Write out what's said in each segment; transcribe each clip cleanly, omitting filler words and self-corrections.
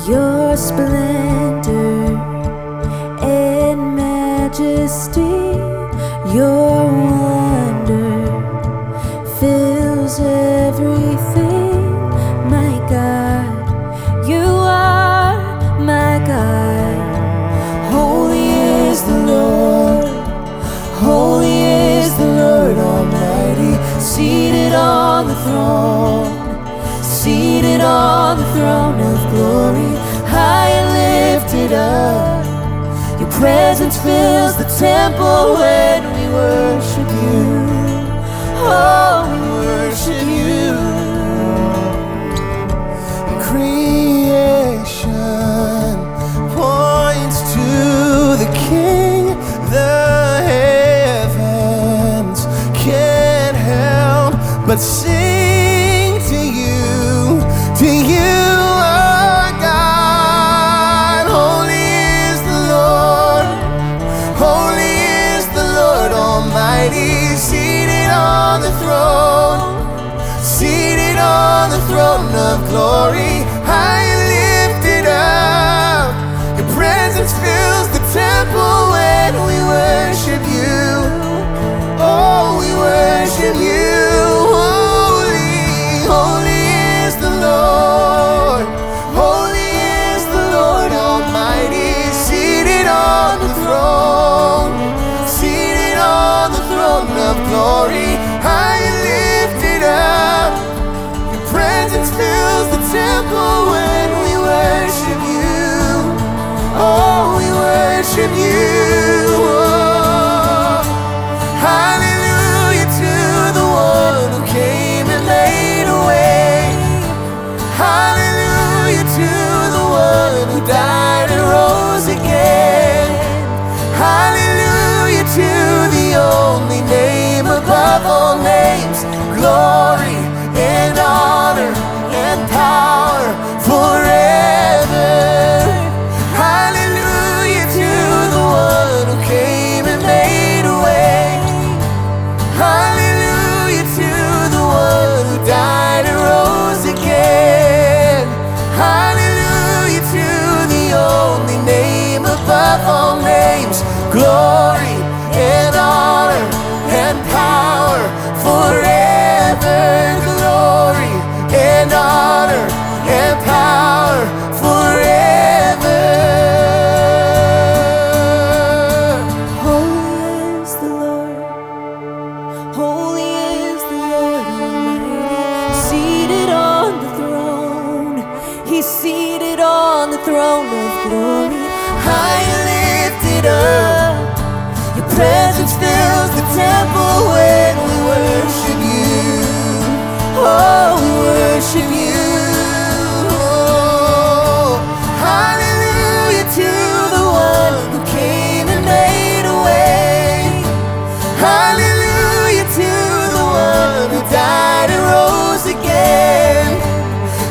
Your splendor and majesty, your wonder fills everything. My God, you are my God. Holy is the Lord, holy is the Lord Almighty, seated on the throne, seated on the throne of glory, high and lifted up. Your presence fills the temple when we worship you. Oh, we worship you. Creation points to the King. The heavens can't help but sing to you, our God. Holy is the Lord, holy is the Lord Almighty, seated on the throne of glory, high and lifted up. Your presence fills the temple when we worship you. Oh, we worship you. Holy, holy is the Lord, holy is the Lord Almighty, seated on the throne of glory, high and lifted up. Your presence fills the temple when we worship you. Oh, we worship you. Oh, hallelujah to the one who came and made a way. Hallelujah to the one who died and rose again. Hallelujah to the only name above all names. Glory and honor and power forever. Hallelujah to the one who came and made a way. Hallelujah to the one who died and rose again. Hallelujah to the only name above all names. Glory and honor and power forever. Glory and honor and power forever. Holy is the Lord, holy is the Lord Almighty, seated on the throne. He's seated on the throne of glory, high and lifted up. Your presence fills the temple when we worship you. Oh, we worship you. Oh, hallelujah to the one who came and made a way. Hallelujah to the one who died and rose again.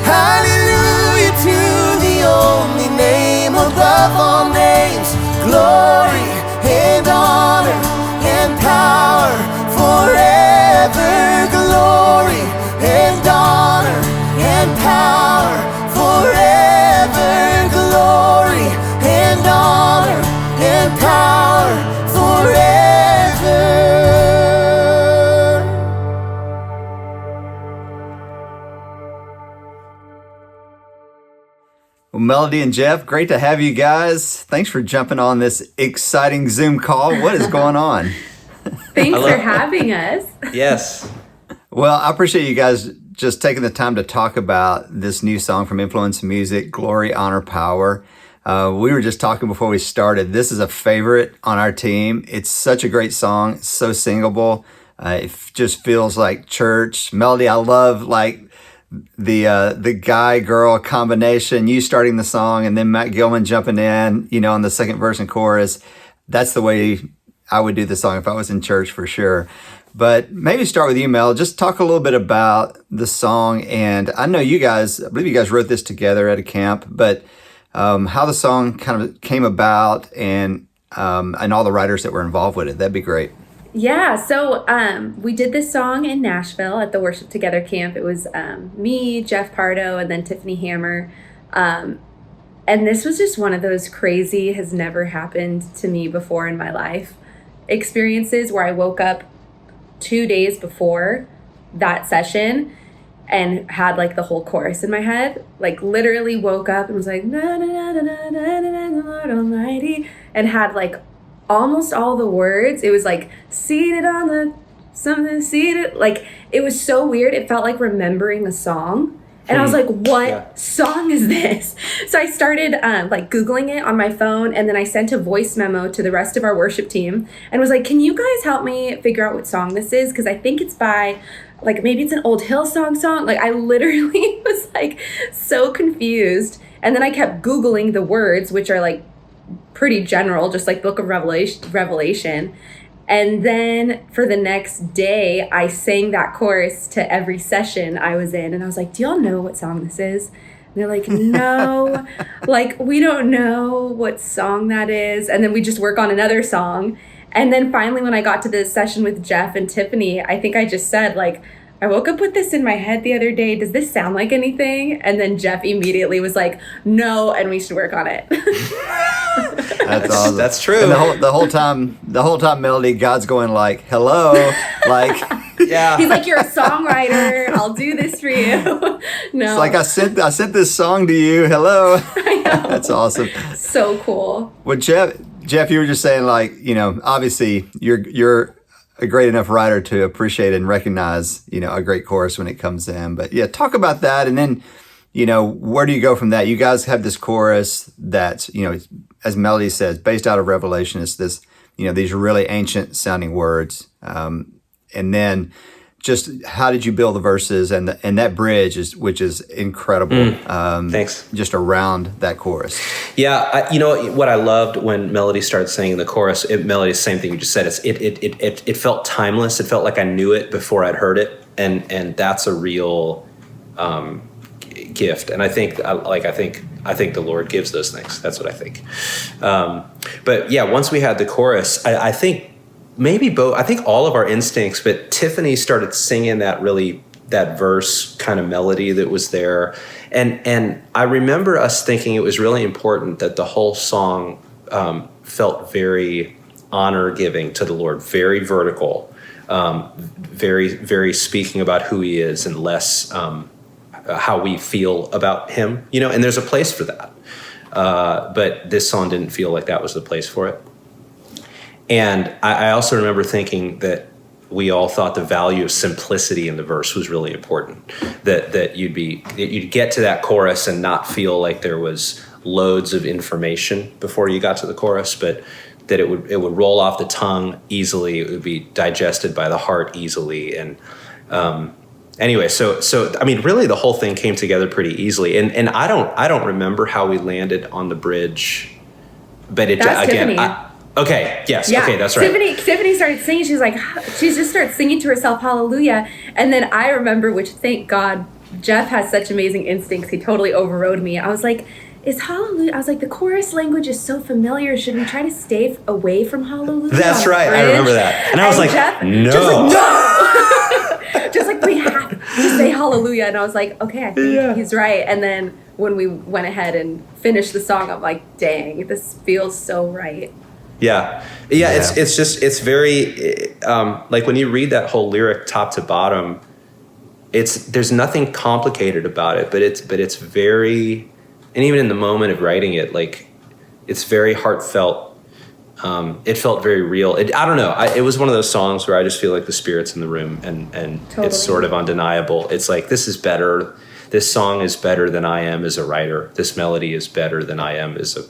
Hallelujah to the only name above all names. Glory and honor and power forever. Glory and honor and power forever. Glory and honor and power forever. Well, Melody and Jeff, great to have you guys. Thanks for jumping on this exciting Zoom call. What is going on? Thanks for having us. Yes. Well, I appreciate you guys just taking the time to talk about this new song from Influence Music, Glory, Honor, Power. We were just talking before we started. This is a favorite on our team. It's such a great song. It's so singable. It just feels like church. Melody, I love like the guy girl combination, you starting the song and then Matt Gilman jumping in, on the second verse and chorus. That's the way I would do the song if I was in church for sure. But maybe start with you, Mel. Just talk a little bit about the song. And I know I believe you guys wrote this together at a camp, but how the song kind of came about and all the writers that were involved with it. That'd be great. Yeah, so we did this song in Nashville at the Worship Together camp. It was me, Jeff Pardo, and then Tiffany Hammer. And this was just one of those crazy, has never happened to me before in my life experiences where I woke up 2 days before that session and had like the whole chorus in my head. Like literally woke up and was like, na na na na na na na na, Lord Almighty, and had like almost all the words. It was like seated on the something seated. Like it was so weird. It felt like remembering a song. And I was like, what song is this? So I started like Googling it on my phone, and then I sent a voice memo to the rest of our worship team and was like, can you guys help me figure out what song this is? Because I think it's by, like, maybe it's an old Hillsong song. Like I literally was like so confused. And then I kept Googling the words, which are like pretty general, just like Book of Revelation. And then for the next day, I sang that chorus to every session I was in. And I was like, do y'all know what song this is? And they're like, no, like, we don't know what song that is. And then we just work on another song. And then finally, when I got to the session with Jeff and Tiffany, I think I just said, like, I woke up with this in my head the other day. Does this sound like anything? And then Jeff immediately was like, no, and we should work on it. That's awesome. That's true. And the whole time, Melody, God's going like, hello, like, Yeah. He's like, you're a songwriter. I'll do this for you. No. it's like I sent this song to you. Hello. I know. That's awesome. So cool. Well, Jeff, you were just saying, like, you know, obviously you're a great enough writer to appreciate and recognize, you know, a great chorus when it comes in. But yeah, talk about that. And then, you know, where do you go from that? You guys have this chorus that's, you know, as Melody says, based out of Revelation. It's this, you know, these really ancient sounding words. And then just how did you build the verses and that bridge which is incredible. Thanks. Just around that chorus. Yeah, you know what I loved when Melody started singing the chorus. Melody, same thing you just said. It felt timeless. It felt like I knew it before I'd heard it, and that's a real gift. And I think the Lord gives those things. That's what I think. But yeah, once we had the chorus, I think maybe both. I think all of our instincts, but Tiffany started singing that verse kind of melody that was there. And I remember us thinking it was really important that the whole song felt very honor-giving to the Lord, very vertical, very, very speaking about who he is and less how we feel about him, you know, and there's a place for that. But this song didn't feel like that was the place for it. And I also remember thinking that we all thought the value of simplicity in the verse was really important. That you'd get to that chorus and not feel like there was loads of information before you got to the chorus, but that it would roll off the tongue easily. It would be digested by the heart easily. And anyway, so I mean, really, the whole thing came together pretty easily. And I don't remember how we landed on the bridge, but That's again. Tiffany. Okay. Yes. Yeah. Okay. That's right. Tiffany started singing. She just started singing to herself, hallelujah. And then I remember, which thank God, Jeff has such amazing instincts. He totally overrode me. I was like, is hallelujah? I was like, the chorus language is so familiar. Should we try to stay away from hallelujah? That's right. I remember that. And I was like, Jeff, no. Just like, we have to say hallelujah. And I was like, okay, I think he's right. And then when we went ahead and finished the song, I'm like, dang, this feels so right. Yeah. It's very like when you read that whole lyric top to bottom, there's nothing complicated about it, but it's very, and even in the moment of writing it, like it's very heartfelt. It felt very real. I don't know. It was one of those songs where I just feel like the Spirit's in the room, and Totally. It's sort of undeniable. It's like, this is better. This song is better than I am as a writer. This melody is better than I am as a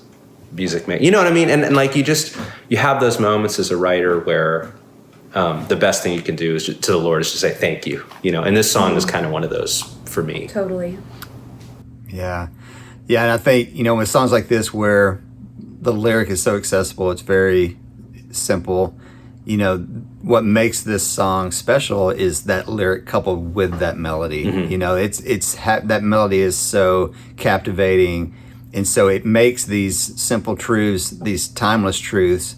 music man. You know what I mean? And like you have those moments as a writer where the best thing you can do is to the Lord is to say thank you. You know, and this song is kind of one of those for me. Totally. Yeah. Yeah, and I think, you know, with songs like this where the lyric is so accessible, it's very simple, you know, what makes this song special is that lyric coupled with that melody. Mm-hmm. You know, that melody is so captivating, and so it makes these simple truths, these timeless truths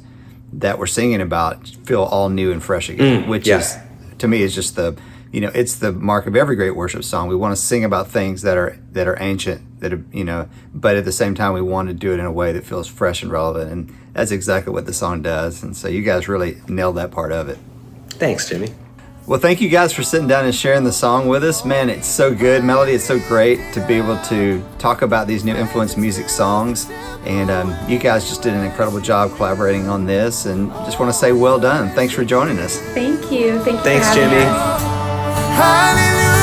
that we're singing about, feel all new and fresh again, which is, to me, is just the it's the mark of every great worship song. We want to sing about things that are ancient, that are, but at the same time, we want to do it in a way that feels fresh and relevant. And that's exactly what the song does. And so you guys really nailed that part of it. Thanks, Jimmy. Well, thank you guys for sitting down and sharing the song with us. Man, it's so good. Melody, it's so great to be able to talk about these new influence music songs. And you guys just did an incredible job collaborating on this. And just want to say well done. Thanks for joining us. Thank you. Thanks, Jimmy. Hallelujah.